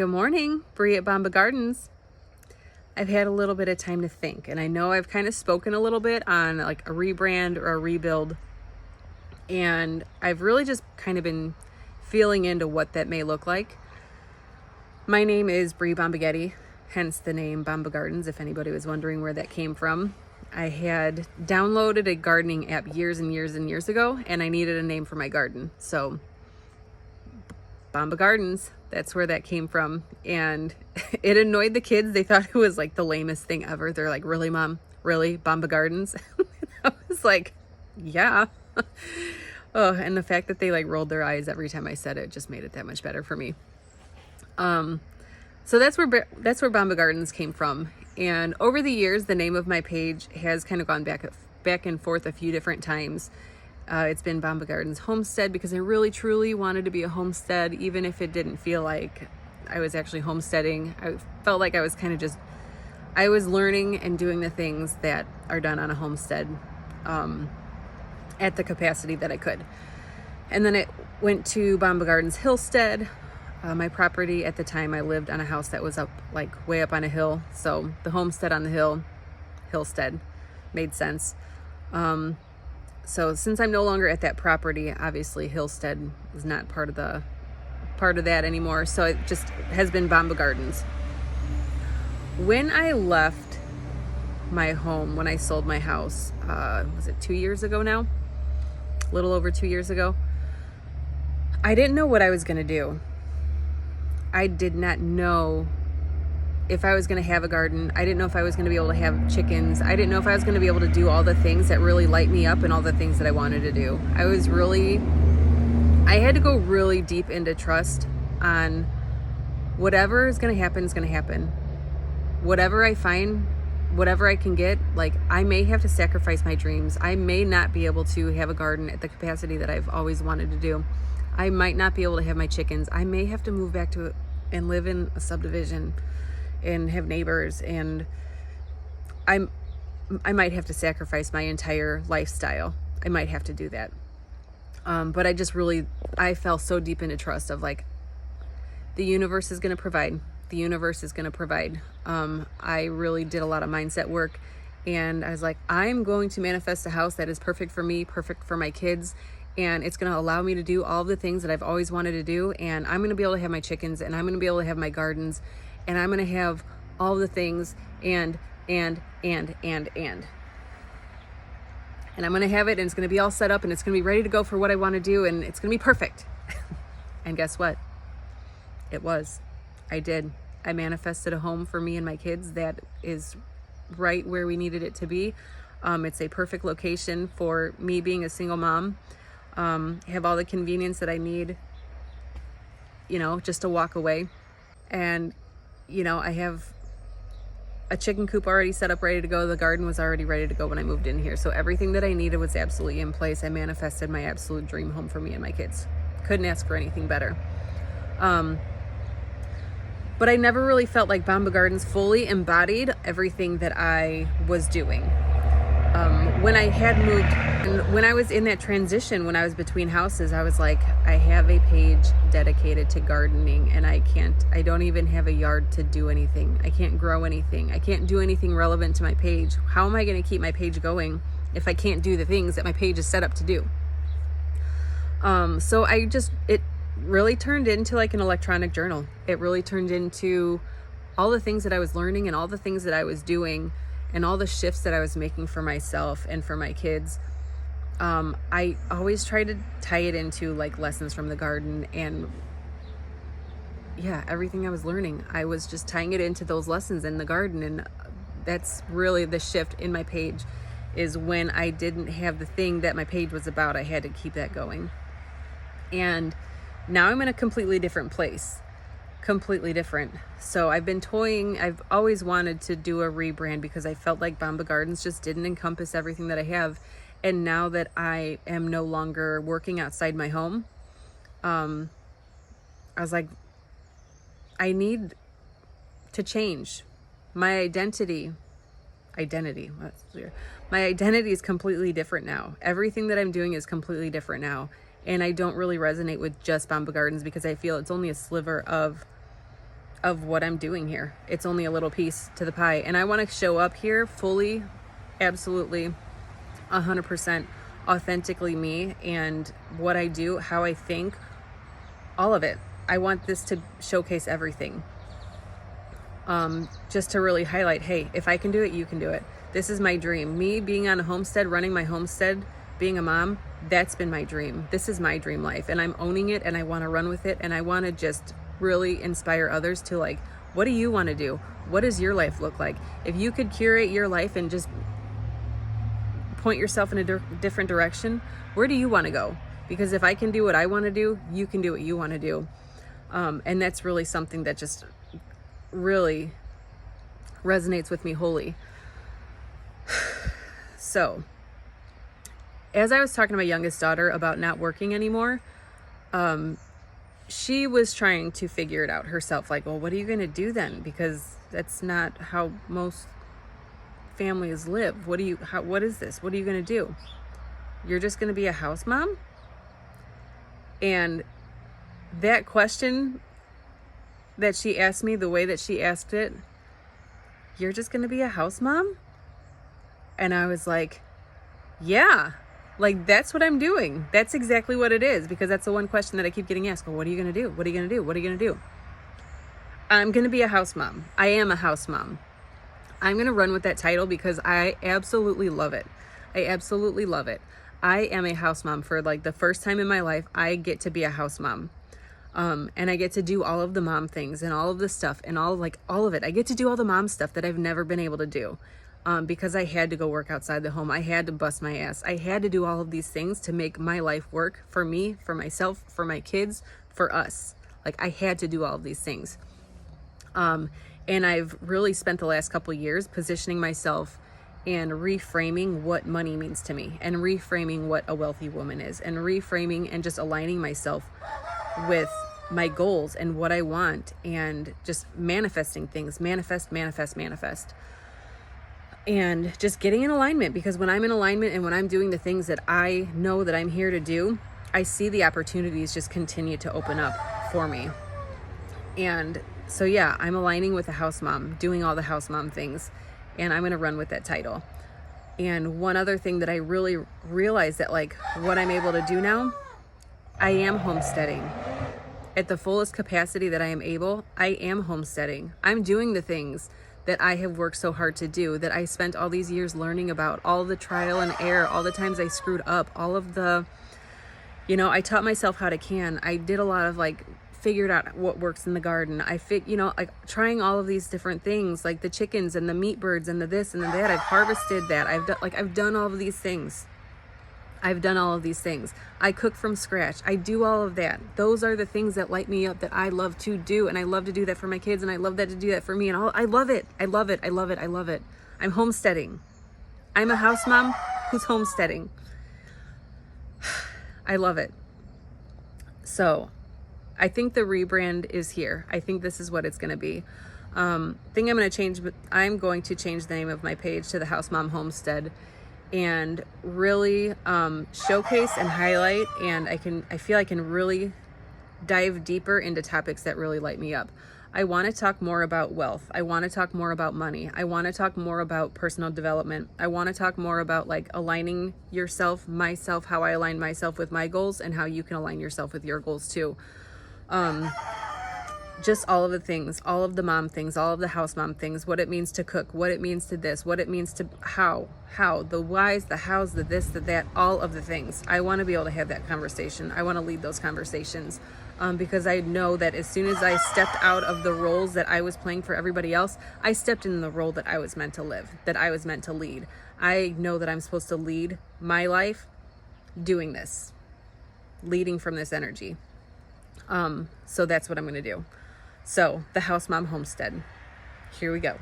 Good morning, Bree at Bombagardens. I've had a little bit of time to think, and I know I've kind of spoken a little bit on like a rebrand or a rebuild, and I've really just kind of been feeling into what that may look like. My name is Bree Bombagardens, hence the name Bombagardens, if anybody was wondering where that came from. I had downloaded a gardening app years and years and years ago, and I needed a name for my garden. So Bombagardens, that's where that came from. And it annoyed the kids. They thought it was like the lamest thing ever. They're like, really, Mom? Really? Bombagardens? I was like, yeah. Oh, and the fact that they like rolled their eyes every time I said it just made it that much better for me. So that's where Bombagardens came from. And over the years, the name of my page has kind of gone back and forth a few different times. It's been Bombagardens Homestead because I really truly wanted to be a homestead, even if it didn't feel like I was actually homesteading. I felt like I was kind of I was learning and doing the things that are done on a homestead at the capacity that I could. And then it went to Bombagardens Hillstead. My property at the time, I lived on a house that was up, like way up on a hill. So the homestead on the hill, Hillstead, made sense. So since I'm no longer at that property, obviously Hillstead is not part of that anymore. So it just has been Bombagardens. When I left my home, when I sold my house, was it 2 years ago now? A little over 2 years ago. I didn't know what I was going to do. I did not know if I was going to have a garden. I didn't know if I was going to be able to have chickens. I didn't know if I was going to be able to do all the things that really light me up and all the things that I wanted to do. I had to go really deep into trust on whatever is going to happen is going to happen. Whatever I find, whatever I can get, like I may have to sacrifice my dreams. I may not be able to have a garden at the capacity that I've always wanted to do. I might not be able to have my chickens. I may have to move back to and live in a subdivision and have neighbors, and I might have to sacrifice my entire lifestyle. I might have to do that. But I fell so deep into trust of like, the universe is going to provide. The universe is going to provide. I really did a lot of mindset work, and I was like, I'm going to manifest a house that is perfect for me, perfect for my kids, and it's going to allow me to do all the things that I've always wanted to do, and I'm going to be able to have my chickens, and I'm going to be able to have my gardens, and I'm going to have all the things, and I'm going to have it, and it's going to be all set up, and it's going to be ready to go for what I want to do, and it's going to be perfect. And guess what? It was. I did. I manifested a home for me and my kids that is right where we needed it to be. It's a perfect location for me being a single mom. Have all the convenience that I need, just to walk away. And, I have a chicken coop already set up, ready to go. The garden was already ready to go when I moved in here. So everything that I needed was absolutely in place. I manifested my absolute dream home for me and my kids. Couldn't ask for anything better. But I never really felt like Bombagardens fully embodied everything that I was doing. When I had moved, and when I was in that transition, when I was between houses, I was like, I have a page dedicated to gardening, and I don't even have a yard to do anything. I can't grow anything. I can't do anything relevant to my page. How am I going to keep my page going if I can't do the things that my page is set up to do? So it really turned into like an electronic journal. It really turned into all the things that I was learning and all the things that I was doing and all the shifts that I was making for myself and for my kids. I always try to tie it into like lessons from the garden, and everything I was learning, I was just tying it into those lessons in the garden. And that's really the shift in my page, is when I didn't have the thing that my page was about, I had to keep that going. And now I'm in a completely different place. Completely different. So I've always wanted to do a rebrand because I felt like Bombagardens just didn't encompass everything that I have. And now that I am no longer working outside my home, I was like, I need to change my identity. That's clear. My identity is completely different now. Everything that I'm doing is completely different now. And I don't really resonate with just Bombagardens because I feel it's only a sliver of of what I'm doing here. It's only a little piece to the pie. And I want to show up here fully, absolutely, 100% authentically me, and what I do, how I think, all of it. I want this to showcase everything. Just to really highlight, hey, if I can do it, you can do it. This is my dream. Me being on a homestead, running my homestead, being a mom, that's been my dream. This is my dream life, and I'm owning it, and I want to run with it, and I want to just really inspire others to, like, what do you want to do? What does your life look like? If you could curate your life and just point yourself in a different direction, where do you want to go? Because if I can do what I want to do, you can do what you want to do. And that's really something that just really resonates with me wholly. So, as I was talking to my youngest daughter about not working anymore, she was trying to figure it out herself. Like, well, what are you going to do then? Because that's not how most families live. What is this? What are you going to do? You're just going to be a house mom? And that question that she asked me, the way that she asked it, you're just going to be a house mom? And I was like, yeah, like that's what I'm doing. That's exactly what it is, because that's the one question that I keep getting asked. Well, what are you going to do? What are you going to do? What are you going to do? I'm going to be a house mom. I am a house mom. I'm going to run with that title because I absolutely love it. I absolutely love it. I am a house mom. For like the first time in my life, I get to be a house mom. And I get to do all of the mom things and all of the stuff and all of it. I get to do all the mom stuff that I've never been able to do. Because I had to go work outside the home. I had to bust my ass. I had to do all of these things to make my life work for me, for myself, for my kids, for us. Like, I had to do all of these things. And I've really spent the last couple of years positioning myself and reframing what money means to me, and reframing what a wealthy woman is, and reframing and just aligning myself with my goals and what I want, and just manifesting things, manifest. And just getting in alignment, because when I'm in alignment and when I'm doing the things that I know that I'm here to do, I see the opportunities just continue to open up for me. And so, yeah, I'm aligning with a house mom, doing all the house mom things, and I'm going to run with that title. And one other thing that I really realized that, like, what I'm able to do now, I am homesteading. At the fullest capacity that I am able, I am homesteading. I'm doing the things that I have worked so hard to do, that I spent all these years learning about, all the trial and error, all the times I screwed up, all of the, I taught myself how to can. I did a lot of figured out what works in the garden. Trying all of these different things, like the chickens and the meat birds and the this and the that. I've harvested that. I've done all of these things. I cook from scratch. I do all of that. Those are the things that light me up, that I love to do. And I love to do that for my kids. And I love that to do that for me. And I love it. I love it. I love it. I love it. I'm homesteading. I'm a house mom who's homesteading. I love it. So I think the rebrand is here. I think this is what it's going to be. I'm going to change the name of my page to the House Mom Homestead, and really showcase and highlight, and I feel I can really dive deeper into topics that really light me up. I want to talk more about wealth. I want to talk more about money. I want to talk more about personal development. I want to talk more about aligning myself, how I align myself with my goals, and how you can align yourself with your goals too. Just all of the things, all of the mom things, all of the house mom things, what it means to cook, what it means to this, what it means to how, the whys, the hows, the this, the that, all of the things. I want to be able to have that conversation. I want to lead those conversations, because I know that as soon as I stepped out of the roles that I was playing for everybody else, I stepped in the role that I was meant to live, that I was meant to lead. I know that I'm supposed to lead my life doing this, leading from this energy. So that's what I'm going to do. So the House Mom Homestead, here we go.